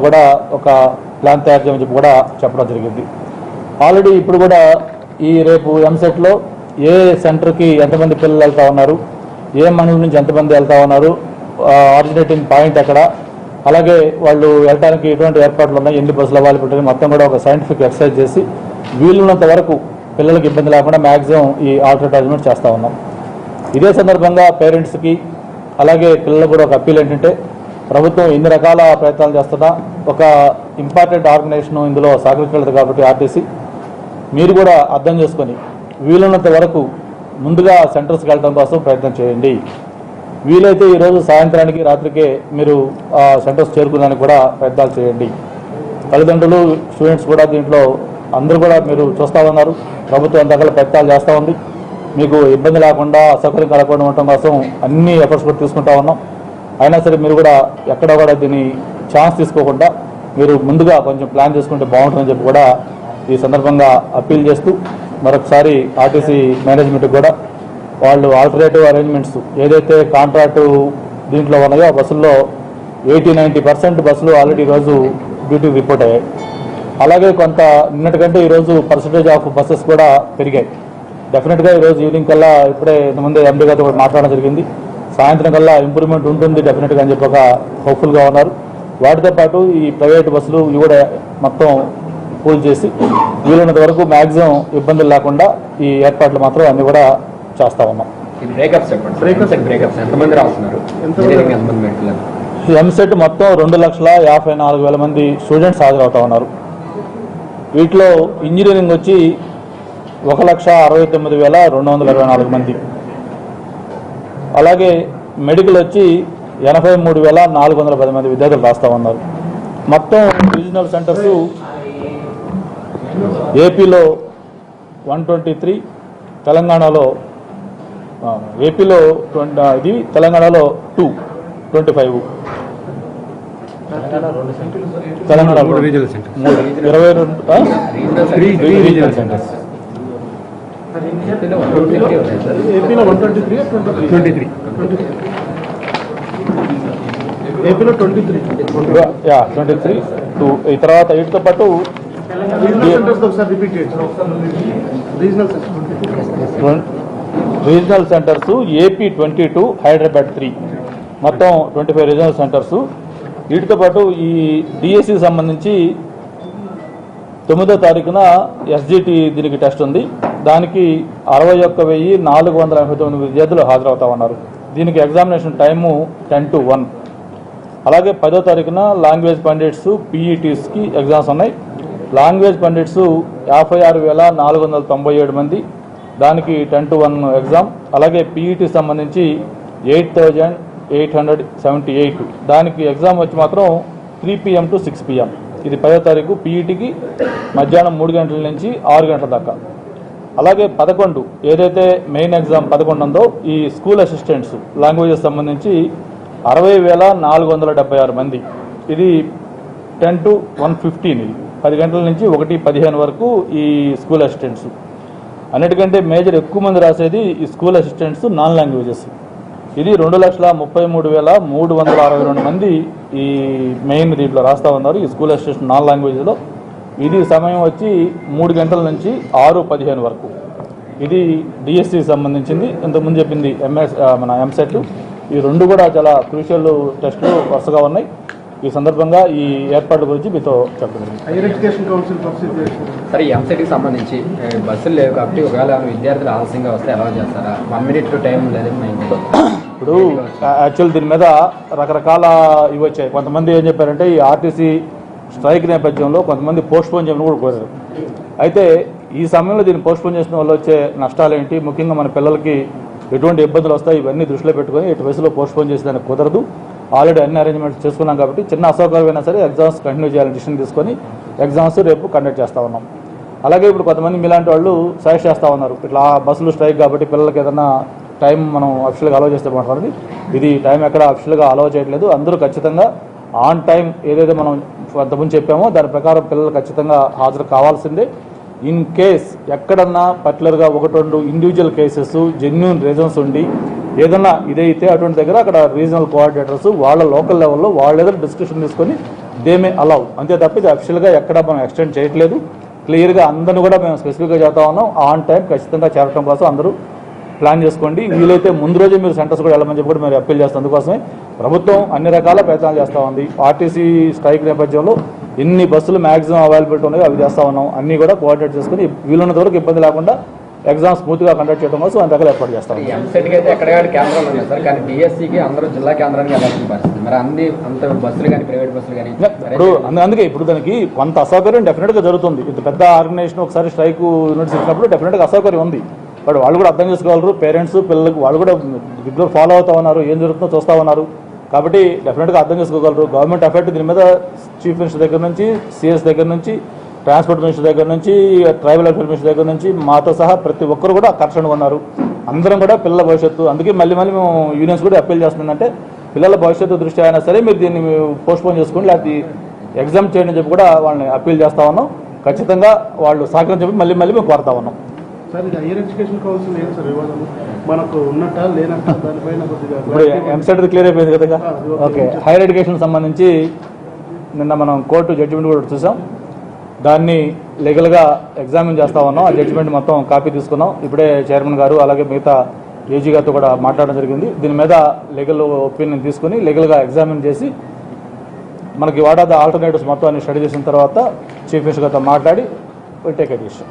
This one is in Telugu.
కూడా ఒక ప్లాన్ తయారు చేయమని చెప్పి కూడా చెప్పడం జరిగింది. ఆల్రెడీ ఇప్పుడు కూడా ఈ రేపు ఎంసెట్లో ఏ సెంటర్కి ఎంతమంది పిల్లలు వెళ్తా ఉన్నారు, ఏ మండలం నుంచి ఎంతమంది వెళ్తా ఉన్నారు, ఆరిజినేటింగ్ పాయింట్ ఎక్కడ, అలాగే వాళ్ళు వెళ్ళడానికి ఎటువంటి ఏర్పాట్లు ఉన్నాయి, ఎన్ని బస్సులు అవ్వాలి పెట్టిన మొత్తం కూడా ఒక సైంటిఫిక్ ఎక్సర్సైజ్ చేసి వీలున్నంత వరకు పిల్లలకి ఇబ్బంది లేకుండా మ్యాక్సిమం ఈ ఆల్టర్నేట్ అరేంజ్మెంట్ చేస్తూ ఉన్నాం. ఇదే సందర్భంగా పేరెంట్స్కి అలాగే పిల్లలకు కూడా ఒక అప్పీల్ ఏంటంటే, ప్రభుత్వం ఇన్ని రకాల ప్రయత్నాలు చేస్తున్నా ఒక ఇంపార్టెంట్ ఆర్గనైజేషన్ ఇందులో సహకరించలేదు కాబట్టి ఆర్టీసీ మీరు కూడా అర్థం చేసుకొని వీలున్నంత వరకు ముందుగా సెంటర్స్కి వెళ్ళడం కోసం ప్రయత్నం చేయండి. వీలైతే ఈరోజు సాయంత్రానికి రాత్రికే మీరు సెంటర్స్ చేరుకునేందుకు కూడా ప్రయత్నాలు చేయండి. తల్లిదండ్రులు స్టూడెంట్స్ కూడా దీంట్లో అందరూ కూడా మీరు చూస్తూ ఉన్నారు. ప్రభుత్వం అంతకాల ప్రయత్నాలు చేస్తూ ఉంది. మీకు ఇబ్బంది లేకుండా అసౌకర్యం కలగకుండా ఉండటం కోసం అన్ని ఎఫర్ట్స్ కూడా తీసుకుంటా ఉన్నాం. అయినా సరే మీరు కూడా ఎక్కడ కూడా దీన్ని ఛాన్స్ తీసుకోకుండా మీరు ముందుగా కొంచెం ప్లాన్ చేసుకుంటే బాగుంటుందని చెప్పి కూడా ఈ సందర్భంగా అప్పీల్ చేస్తూ మరొకసారి ఆర్టీసీ మేనేజ్మెంట్కి కూడా వాళ్ళు ఆల్టర్నేటివ్ అరేంజ్మెంట్స్ ఏదైతే కాంట్రాక్టు దీంట్లో ఉన్నాయో ఆ బస్సుల్లో 80-90% బస్సులు ఆల్రెడీ ఈరోజు డ్యూటీకి రిపోర్ట్ అయ్యాయి. అలాగే కొంత నిన్నటికంటే ఈరోజు పర్సంటేజ్ ఆఫ్ బస్సెస్ కూడా పెరిగాయి. డెఫినెట్గా ఈరోజు ఈవినింగ్ కల్లా ఇప్పుడే ఇంతకుముందే ఎండీ గారితో కూడా మాట్లాడడం జరిగింది. సాయంత్రం కల్లా ఇంప్రూవ్మెంట్ ఉంటుంది డెఫినెట్గా అని చెప్పి ఒక హోప్ఫుల్గా ఉన్నారు. వాటితో పాటు ఈ ప్రైవేట్ బస్సులు ఇవి కూడా మొత్తం పూల్ చేసి వీలున్నంత వరకు మ్యాక్సిమం ఇబ్బందులు లేకుండా ఈ ఏర్పాట్లు మాత్రం అన్ని కూడా చేస్తా ఉన్నాం. ఎంసెట్ మొత్తం 2,54,000 మంది స్టూడెంట్స్ హాజరవుతా ఉన్నారు. వీటిలో ఇంజనీరింగ్ వచ్చి 1,69,224 మంది, అలాగే మెడికల్ వచ్చి 83,410 మంది విద్యార్థులు రాస్తా ఉన్నారు. మొత్తం రీజనల్ సెంటర్స్ ఏపీలో 123, తెలంగాణలో తెలంగాణలో 225, తెలంగాణలో 22 రీజనల్ సెంటర్స్. ఏపీలో 23 ఈ తర్వాత వీటితో పాటు రీజనల్ సెంటర్స్ ఏపీ 22, హైదరాబాద్ 3, మొత్తం 25 రీజనల్ సెంటర్స్. వీటితో పాటు ఈ డిఎస్సికి సంబంధించి 9వ తారీఖున ఎస్జిటి దీనికి టెస్ట్ ఉంది. దానికి 61,489 విద్యార్థులు హాజరవుతా ఉన్నారు. దీనికి ఎగ్జామినేషన్ టైము 10 to 1. అలాగే 10వ తారీఖున లాంగ్వేజ్ పండిట్స్ పీఈటీస్కి ఎగ్జామ్స్ ఉన్నాయి. లాంగ్వేజ్ పండిట్స్ 56,497 మంది, దానికి 10 to 1 ఎగ్జామ్. అలాగే పీఈటీకి సంబంధించి 8,878, దానికి ఎగ్జామ్ వచ్చి మాత్రం 3 PM to 6 PM. ఇది 10వ తారీఖు పీఈటీకి మధ్యాహ్నం 3 గంటల నుంచి 6 గంటల దాకా. అలాగే 11 ఏదైతే మెయిన్ ఎగ్జామ్ 11 ఉందో ఈ స్కూల్ అసిస్టెంట్స్ లాంగ్వేజెస్ సంబంధించి 60,476 మంది, ఇది 10 to 1:15, ఇది 10 గంటల నుంచి 1:15 వరకు ఈ స్కూల్ అసిస్టెంట్స్. అన్నిటికంటే మేజర్ ఎక్కువ మంది రాసేది ఈ స్కూల్ అసిస్టెంట్స్ నాన్ లాంగ్వేజెస్. ఇది 2,33,362 మంది ఈ మెయిన్ దీంట్లో రాస్తా ఉన్నారు ఈ స్కూల్ అసిస్టెంట్స్ నాన్ లాంగ్వేజ్లో. ఇది సమయం వచ్చి 3 గంటల నుంచి 6:15 వరకు. ఇది డిఎస్సికి సంబంధించింది. ఇంతకుముందు చెప్పింది మన ఎంసెట్లు. ఈ రెండు కూడా చాలా క్రూషియల్ టెస్టులు వరుసగా ఉన్నాయి. ఈ సందర్భంగా ఈ ఏర్పాట్ల గురించి మీతో చెప్పండి. హైయర్ ఎడ్యుకేషన్ కౌన్సిల్ సరే, ఈ ఎంసెట్కి సంబంధించి బస్సులు లేవు కాబట్టి ఒకవేళ విద్యార్థులు ఆలస్యంగా వస్తే ఎలా చేస్తారా? 1 minute టైం లేదు. ఇప్పుడు యాక్చువల్ దీని మీద రకరకాల ఇవి వచ్చాయి. కొంతమంది ఏం చెప్పారంటే ఈ ఆర్టీసీ స్ట్రైక్ నేపథ్యంలో కొంతమంది పోస్ట్పోన్ చేయమని కూడా కోరారు. అయితే ఈ సమయంలో దీన్ని పోస్ట్పోన్ చేసిన వల్ల వచ్చే నష్టాలు ఏంటి, ముఖ్యంగా మన పిల్లలకి ఎటువంటి ఇబ్బందులు వస్తాయి, ఇవన్నీ దృష్టిలో పెట్టుకొని ఇటు వయసులో పోస్ట్పోన్ చేసేదానికి కుదరదు. ఆల్రెడీ అన్ని అరేంజ్మెంట్స్ చేసుకున్నాం కాబట్టి చిన్న అసౌకర్యమైనా సరే ఎగ్జామ్స్ కంటిన్యూ చేయాలని డిసిషన్ తీసుకొని ఎగ్జామ్స్ రేపు కండక్ట్ చేస్తూ ఉన్నాం. అలాగే ఇప్పుడు కొంతమంది మీలాంటి వాళ్ళు సజెస్ట్ చేస్తూ ఉన్నారు, ఇట్లా బస్సులు స్ట్రైక్ కాబట్టి పిల్లలకి ఏదైనా టైం మనం అఫిషియల్గా అలౌ చేస్తే మాట్లాడింది. ఇది టైం ఎక్కడ అఫిషియల్గా అలౌ చేయట్లేదు. అందరూ ఖచ్చితంగా ఆన్ టైం ఏదైతే మనం అంతకుముందు చెప్పామో దాని ప్రకారం పిల్లలు ఖచ్చితంగా హాజరు కావాల్సిందే. ఇన్ కేస్ ఎక్కడన్నా పర్టికులర్గా 1-2 ఇండివిజువల్ కేసెస్ జెన్యూన్ రీజన్స్ ఉండి ఏదన్నా ఇదైతే అటువంటి దగ్గర అక్కడ రీజనల్ కోఆర్డినేటర్స్ వాళ్ళ లోకల్ లెవెల్లో వాళ్ళు ఏదైనా డిస్కషన్ తీసుకొని దే మే అలౌ, అంతే తప్ప ఇది అఫిషియల్గా ఎక్కడ మనం ఎక్స్టెండ్ చేయట్లేదు. క్లియర్గా అందరిని కూడా మేము స్పెసిఫిక్గా చెప్తా ఉన్నాం, ఆన్ టైం ఖచ్చితంగా చేరడం కోసం అందరూ ప్లాన్ చేసుకోండి. వీలైతే ముందు రోజే మీరు సెంటర్స్ కూడా వెళ్ళమని చెప్పి కూడా మీరు అప్పీల్ చేస్తాం. అందుకోసమే ప్రభుత్వం అన్ని రకాల ప్రయత్నాలు చేస్తూ ఉంది. ఆర్టీసీ స్ట్రైక్ నేపథ్యంలో ఎన్ని బస్సులు మ్యాక్సిమం అవైలబిలిటీ ఉన్నాయో అవి చేస్తూ ఉన్నాం. అన్నీ కూడా కోఆర్డినేట్ చేసుకుని వీలున్నంత వరకు ఇబ్బంది లేకుండా ఎగ్జామ్ స్మూత్గా కండక్ట్ చేయడం కోసం అన్ని రకాలు ఏర్పాటు చేస్తాం. ఎంసెట్కి అయితే ఎక్కడెక్కడ కేంద్రాలు ఉన్నాయి సార్, కానీ డిఎస్సికి అందరూ జిల్లా కేంద్రానికి వెళ్ళాల్సిన పరిస్థితి. మరి అంత బస్సులు కానీ ప్రైవేట్ బస్సులు కానీ ఇప్పుడు అందుకే ఇప్పుడు దానికి కొంత అసౌకర్యం డెఫినెట్గా జరుగుతుంది. ఇంత పెద్ద ఆర్గనైజేషన్ ఒకసారి స్ట్రైక్ యూనిట్స్ ఇచ్చినప్పుడు డెఫినెట్గా అసౌకర్యం ఉంది. బట్ వాళ్ళు కూడా అర్థం చేసుకోగలరు, పేరెంట్స్ పిల్లలకు వాళ్ళు కూడా రెగ్యులర్ ఫాలో అవుతూ ఉన్నారు, ఏం జరుగుతుందో చూస్తూ ఉన్నారు. కాబట్టి డెఫినెట్గా అర్థం చేసుకోగలరు. గవర్నమెంట్ ఎఫెక్ట్ దీని మీద చీఫ్ మినిస్టర్ దగ్గర నుంచి, సిఎస్ దగ్గర నుంచి, ట్రాన్స్పోర్ట్ మినిస్టర్ దగ్గర నుంచి, ట్రైబల్ వెల్ఫేర్ మినిస్టర్ దగ్గర నుంచి మాతో సహా ప్రతి ఒక్కరు కూడా కర్షణగా ఉన్నారు. అందరం కూడా పిల్లల భవిష్యత్తు, అందుకే మళ్ళీ మేము యూనియన్స్ కూడా అప్పీల్ చేస్తుందంటే పిల్లల భవిష్యత్తు దృష్ట్యా అయినా సరే మీరు దీన్ని పోస్ట్పోన్ చేసుకోండి, లేకపోతే ఎగ్జామ్ చేయండి అని చెప్పి కూడా వాళ్ళని అప్పీల్ చేస్తూ ఉన్నాం. ఖచ్చితంగా వాళ్ళు సహకరించి మళ్ళీ మేము కోరుతా ఉన్నాం. సార్ ఇది హైయర్ ఎడ్యుకేషన్ కౌన్సిల్ ఏం సార్ వివాదం మనకు ఉన్నట్ట లేనట్ట దానిపైన కొద్దిగా ఇప్పుడు ఎంసెట్ క్లియర్ అయిపోయింది కదా. ఓకే, హైయర్ ఎడ్యుకేషన్ సంబంధించి నిన్న మనం కోర్టు జడ్జిమెంట్ కూడా చూసాం. దాన్ని లీగల్గా ఎగ్జామిన్ చేస్తా ఉన్నాం. ఆ జడ్జిమెంట్ మొత్తం కాపీ తీసుకున్నాం. ఇప్పుడే చైర్మన్ గారు అలాగే మిగతా ఏజీ గారితో కూడా మాట్లాడడం జరిగింది. దీని మీద లీగల్ ఒపీనియన్ తీసుకుని లీగల్గా ఎగ్జామిన్ చేసి మనకి వాట్ ఆర్ ద ఆల్టర్నేటివ్స్ మొత్తం అన్ని స్టడీ చేసిన తర్వాత చీఫ్ మినిస్టర్ గారితో మాట్లాడి టేక్ ఎ డిసిషన్.